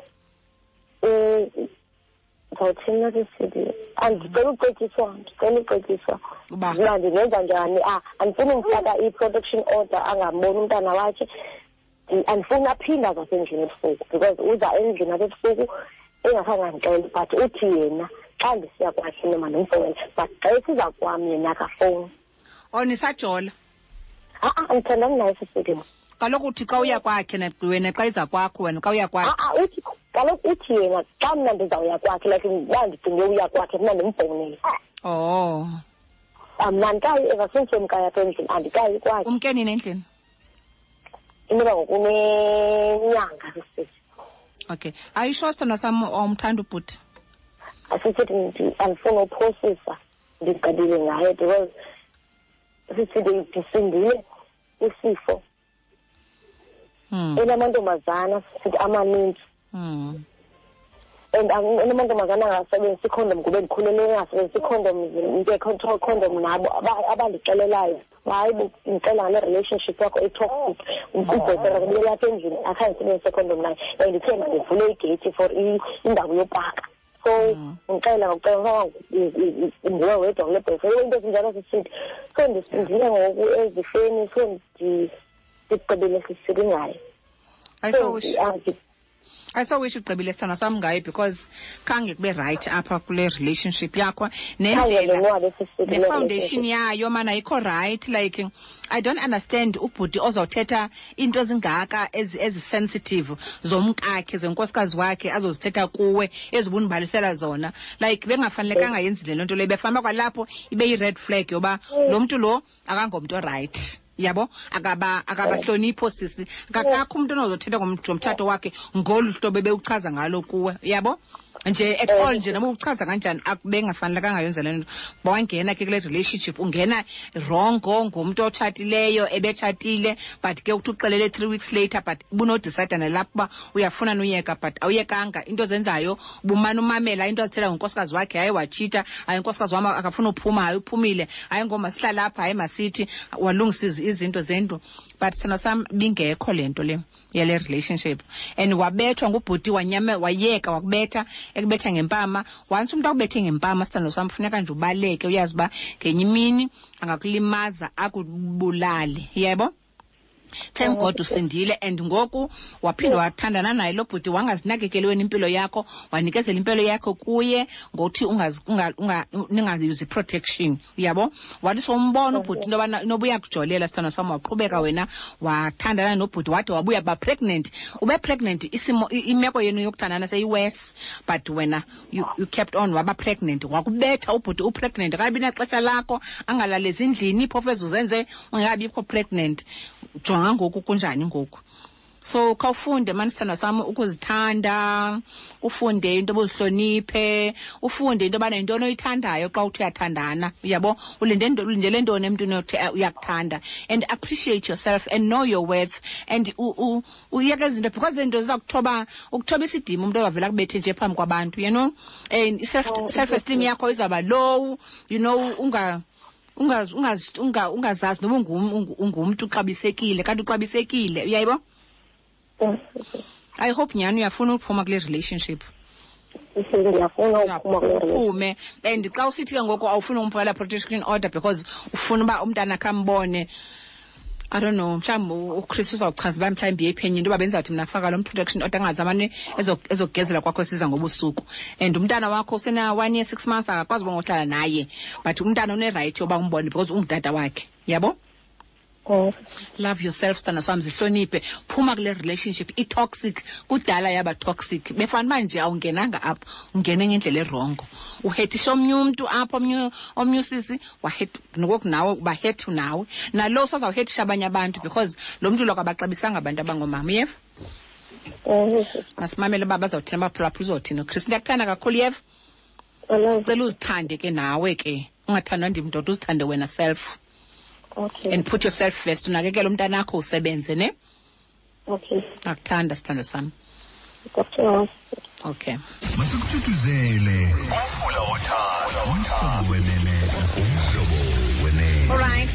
zawuthina sisithi andicela ucetyiswa uba ndingenza njani. Andifuni umfaka i-protection order angamboni umntana wakhe. Andifuni aphinde azasendlini ebusuku because uza endlini apha ebusuku engakhange andixele but uthi yena xa ndisiya kwakhe noma ndimfowele but xa esiza kwam yena akafowuni.
Nisajola?
Andithandani naye sisithi.
Kaloku uthi xa uya kwakhe wena xa iza kwakho wena xa uya kwakhe.
Uthi kaloku uthi yena xa mna ndizawuya kwakhe like uba ndicinge uya kwakhe mna ndimfowunele. Mna andikayi ever since umkaya apha endlini andikayi kwakhe.
Umke nini endlini?
Inoba ngokunenyanga sisithi.
Okay. Are you sure sithando sam umthanda ubhuti?
Asisithi andifuna uphosisa ndigqibile ngaye because sisithi ndisindile isifo enamantombazana sisithi amaninzi. And enamantombazana angasebenzisi ikhondom kube ndikhulele engasebenzisi ikhondom nabo abandixelelayo hayi ndicela ngale relationship yakho etoxic ubhetera kubuyela apha endlini akhange ndisebenzise ikhondom naye and ndithe ndivule igeyiti for indawo yopaka. So ngicela ngokucela ndiwe wedwa kule boyfriend into ezinjalo sisithi so ndisindile ngoku ezifeni so ndigqibile sisithi ngayo.
I saw wish ugqibile sithando sam ngayo because khange kube right apha kule relationship yakho nendlela ne-foundation yayo mana ayikho right. Like I don't understand ubhuti ozawuthetha into ezingaka ezi-sensitive zomkakhe zenkosikazi wakhe azozithetha kuwe ezibunibalisela zona. Like bengafanelekanga yenzile loo nto leyo, befanele kwalapho ibe yi-red flag yoba lo mntu lo akangomntu right. yabo akabahlonipho sisi akakho umuntu onozothetha ngomtshato wakhe ngolu hlobo bebeuchaza ngalo kuwe yabo nje at all nje noma uchaza kanjani akube ngafanelekanga yenza lento bawangena ke kule relationship ungena wrong ngomuntu otshatileyo ebetshatile but ke uthi uxelele 3 weeks later but ubuno decide nalapha uyafuna nuyeka but awuyekanga into zenzayo ubumana umamela into azithela ngonkosikazi wakhe hayi wachita hayi unkosikazi wami akafuna uphuma hayi uphumile hayi ngoma sihlala lapha hayi masithi walungisa izinto zendlu but sina sam bingekho lento le yale relationship and wabethwa ngubhuti wayeka wakubetha ekubetha ngempama once umuntu akubethe ngempama sithando sami kufuneka nje ubaleke uyazi ba ngenye imini angakulimaza akubulale yebo thank God usindile and ngoku waphinda wathandana naye lo bhuti wangazinakekeli wena impilo yakho wanikezela impilo yakho kuye ngokuthi ningazi protection uyabo wathi sombona ubhuti nobuya kujolela sithando sami waqhubeka wena wathandana nobhuti wathi wabuya ba pregnant ube pregnant imeko yenu yokuthandana seyiwes but wena you kept on waba pregnant wakubetha ubhuti upregnant akabi naxesha lakho angalalezi endlini iphofezo zenze ungabi pregnant ngoku kunjani ngoku so khawufunde manisithanda sami ukuzithanda ufunde into obuzihloniphe ufunde into bana into oyithandayo xa uthi uyathandana uyabo ulindele ntoni emntwini othi uyakuthanda and appreciate yourself and know your worth and uyeke izinto because izinto ziza ukuthoba isidima umuntu ovela kubethe nje phambi kwabantu you know and self esteem yakho izaba low you know ungazazi noba ungumntu uxabisekile kanti uxabisekile uyayibo I hope nyani uyafuna ukuphuma kule relationship
ngiyafuna
uphume and xa usithi ke ngoku awufuna umphala protection order because ufuna uba umntana kambone I don't know mhlawumbe uChris uzawuchaza ba mhlawumbe ephenye into babenzawuthi mina faka lo protection order angazamane ezogezela kwakho siza ngobusuku and umntana wakho usena 1 year 6 months akakwazi bongohlala naye but umntana une right yoba umbone because ungudada wakhe yabo love yourself sithanda sami zihloniphe phuma kule relationship i-toxic kudala yaba toxic befana manje awungenanga apho ungene ngendlela erongo uhethisha omnye umuntu apho omnye usisi waheth ngoku nawe uba hate nawe nalo sazawuhethisha abanye abantu because lo muntu lo kabaxabisanga abantu abangomama yeva masimamele baba bazawuthina abaphulaphula uzothina Chris ndiyakuthanda kakhulu yeva sicela uzithande ke nawe ke ungathandwa ndimndoda uzithande wena self.
Okay.
And put yourself first. Unakekela umntana wakho usebenze ne?
Okay.
Akuthanda sithanda sami. Okay.
Masikuthutuzele. Umfula wothando wenene umhlobo wenene.
All right.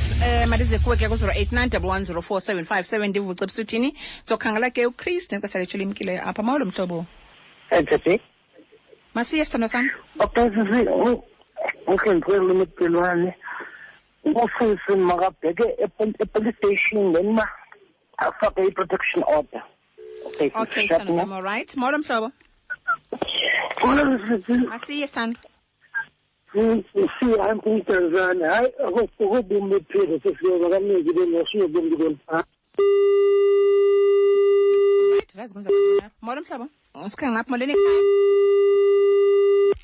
Malize kuwe ke ku 0891104757 ndivucebisa uthini. Zokhangela ke uChris nexesha lethu limkile apha mawolo mhlobo.
Etshe.
Masiye sithando sami.
Okuzwe ngikwenze lemipilwane. Ufuse makabheke e-police station then afake i-protection order.
Okay, sithando sami, all right. Mawolo mhlobo. Masiye sithando.
I'm from Tanzania. I hope you will be paid if you are going to be able
to Mawolo mhlobo. Sikhanga ngapha moleni ekhaya.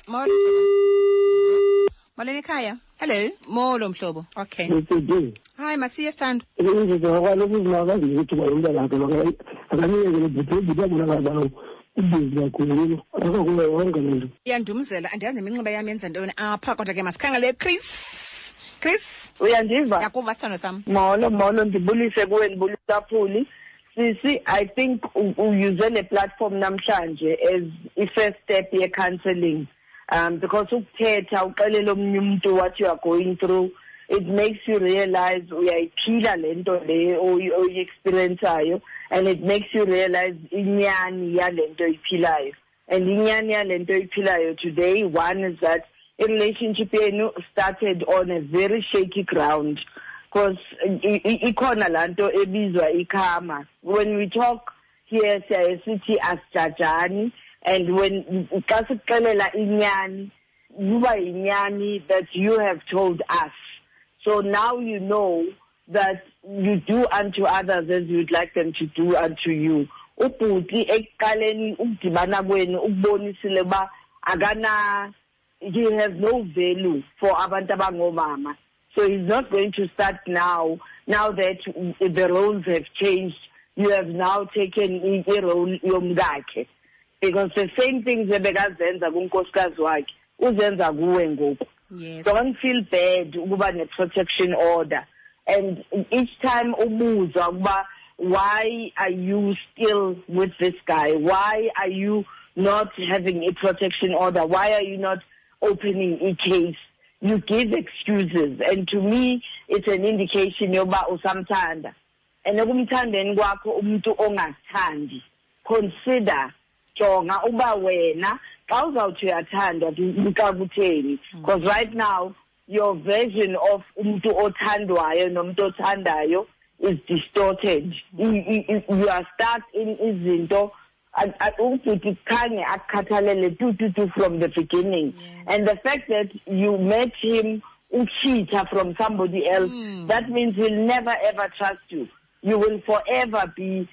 Mawolo mhlobo. Moleni ekhaya. Hello, Molo mhlobo. Okay. Hi, Masiye sithando. Yandumzela andiyazi neminxiba yami yenza ntoni apha kodwa ke masikhangele Chris.
Uyandiva?
Yakuva sithando sami.
Molo ndibulise kuwe ndibulisa Sisi, I think use le platform namhlanje as i-first step ye-counseling. Because ukuthetha uxelela omunye umuntu what you are going through, it makes you realize uyayiphila lento le oyi-experienceayo, and it makes you realize inyani yalento oyiphilayo. And inyani yalento oyiphilayo today, one is that a relationship yenu started on a very shaky ground, because ikhona lanto ebizwa ikarma. When we talk here siyaye asijajani, and when kasikuxelela inyani, kuba inyani that you have told us. So now you know that you do unto others as you'd like them to do unto you. Ubhuti ekuqaleni ukudibana kwenu ukubonisile ba he has no value for abantu abangomama. So he's not going to start now now that the roles have changed, you have now taken a role yomkakhe. Because the same things ebekazenza kunkosikazi wakhe uzenza kuwe ngoku.
Yes.
Don't feel bad ukuba ne-protection order. And each time ubuzwa ukuba, why are you still with this guy? Why are you not having a protection order? Why are you not opening a case? You give excuses. And to me, it's an indication yoba usamthanda. And ekumthandeni kwakho umuntu ongathandi, consider jonga uba wena xa uzawuthi uyathandwa kukakutheni. Because right now your version of umuntu othandwayo nomuntu othandayo is distorted. You are stuck in izinto ukuthi khange akukhathalele tu from the beginning. And the fact that you met him cheater from somebody else, that means he'll never ever trust you. You will forever be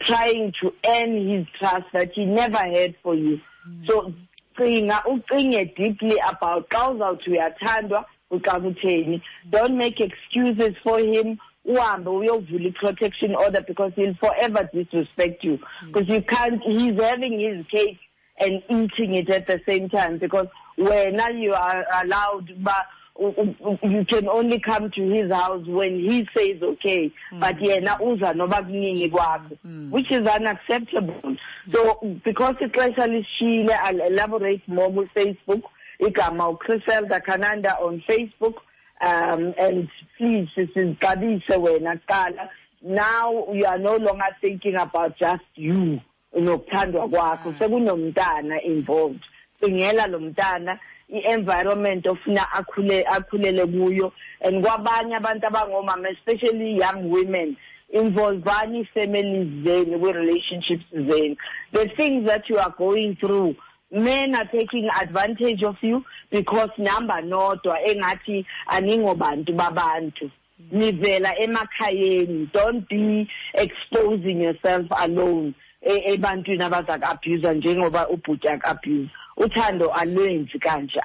trying to earn his trust that he never had for you. So ucinge deeply about xa uzawuthi uyathandwa ukakutheni. Don't make excuses for him. Uhambe uyovula i-protection order because he'll forever disrespect you. Because you can't, he's having his cake and eating it at the same time, because when you are allowed, but you can only come to his house when he says okay, but yena uza noba kuningi kwakho, which is unacceptable. So because ixesha lishile, I'll elaborate more with Facebook. Igama Griselda Kananda on Facebook. And please, this is Kabise wena qala. Now you are no longer thinking about just you, nokuthandwa kwakho, sekunomntana involved. Ingela lo mntana i-environment ofuna akhulele kuyo, and kwabanye abantu abangomama, especially young women, involvani families zenu, relationships zenu. The things that you are going through, men are taking advantage of you because number nodwa engathi aningobantu babantu. Nivela emakhayeni. Don't be exposing yourself alone ebantwini abazaku-abuse njengoba ubhuti aku-abuse. Uthando alwenzi kanje.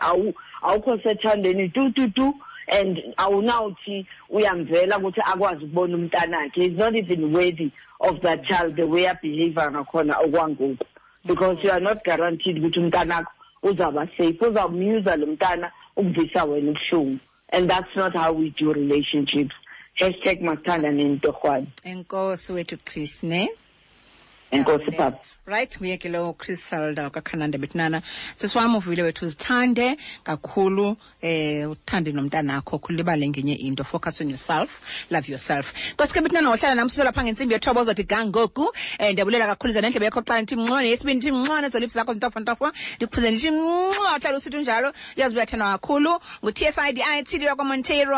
Awukho sethandweni tu and awunawuthi uyamvela ukuthi akwazi ukubona umntanakhe. He's not even worthy of that child the way behavior ngakhona okwangoku. Because you are not guaranteed ukuthi umntanakho uzaba safe. Uzamuse lo mntana ukuvisa wena ubuhlungu. And that's not how we do relationships. #masithandane ntorhwane.
Enkosi wethu Chris, ne?
Enkosi papa.
Right, nguyeke lo Griselda kaKhananda betnana. Sesiwami uvile wethu uzithande kakhulu, uthande nomntanakho, khulibale ngenye into. Focus on yourself, love yourself. Nkosike betnana ohlala namsizwe lapha ngensimbi yethoba ozothi gangoku. Ndiyabulela kakhulu za nendlebe yakho qala nithi mncwane, yesibini nithi mncwane zolipsi zakho zintofa. Ndikuphuze nithi mncwa uhlala usithi njalo. Yazi uyathandwa kakhulu. Ngu TSIDI Thilo kwa Montero.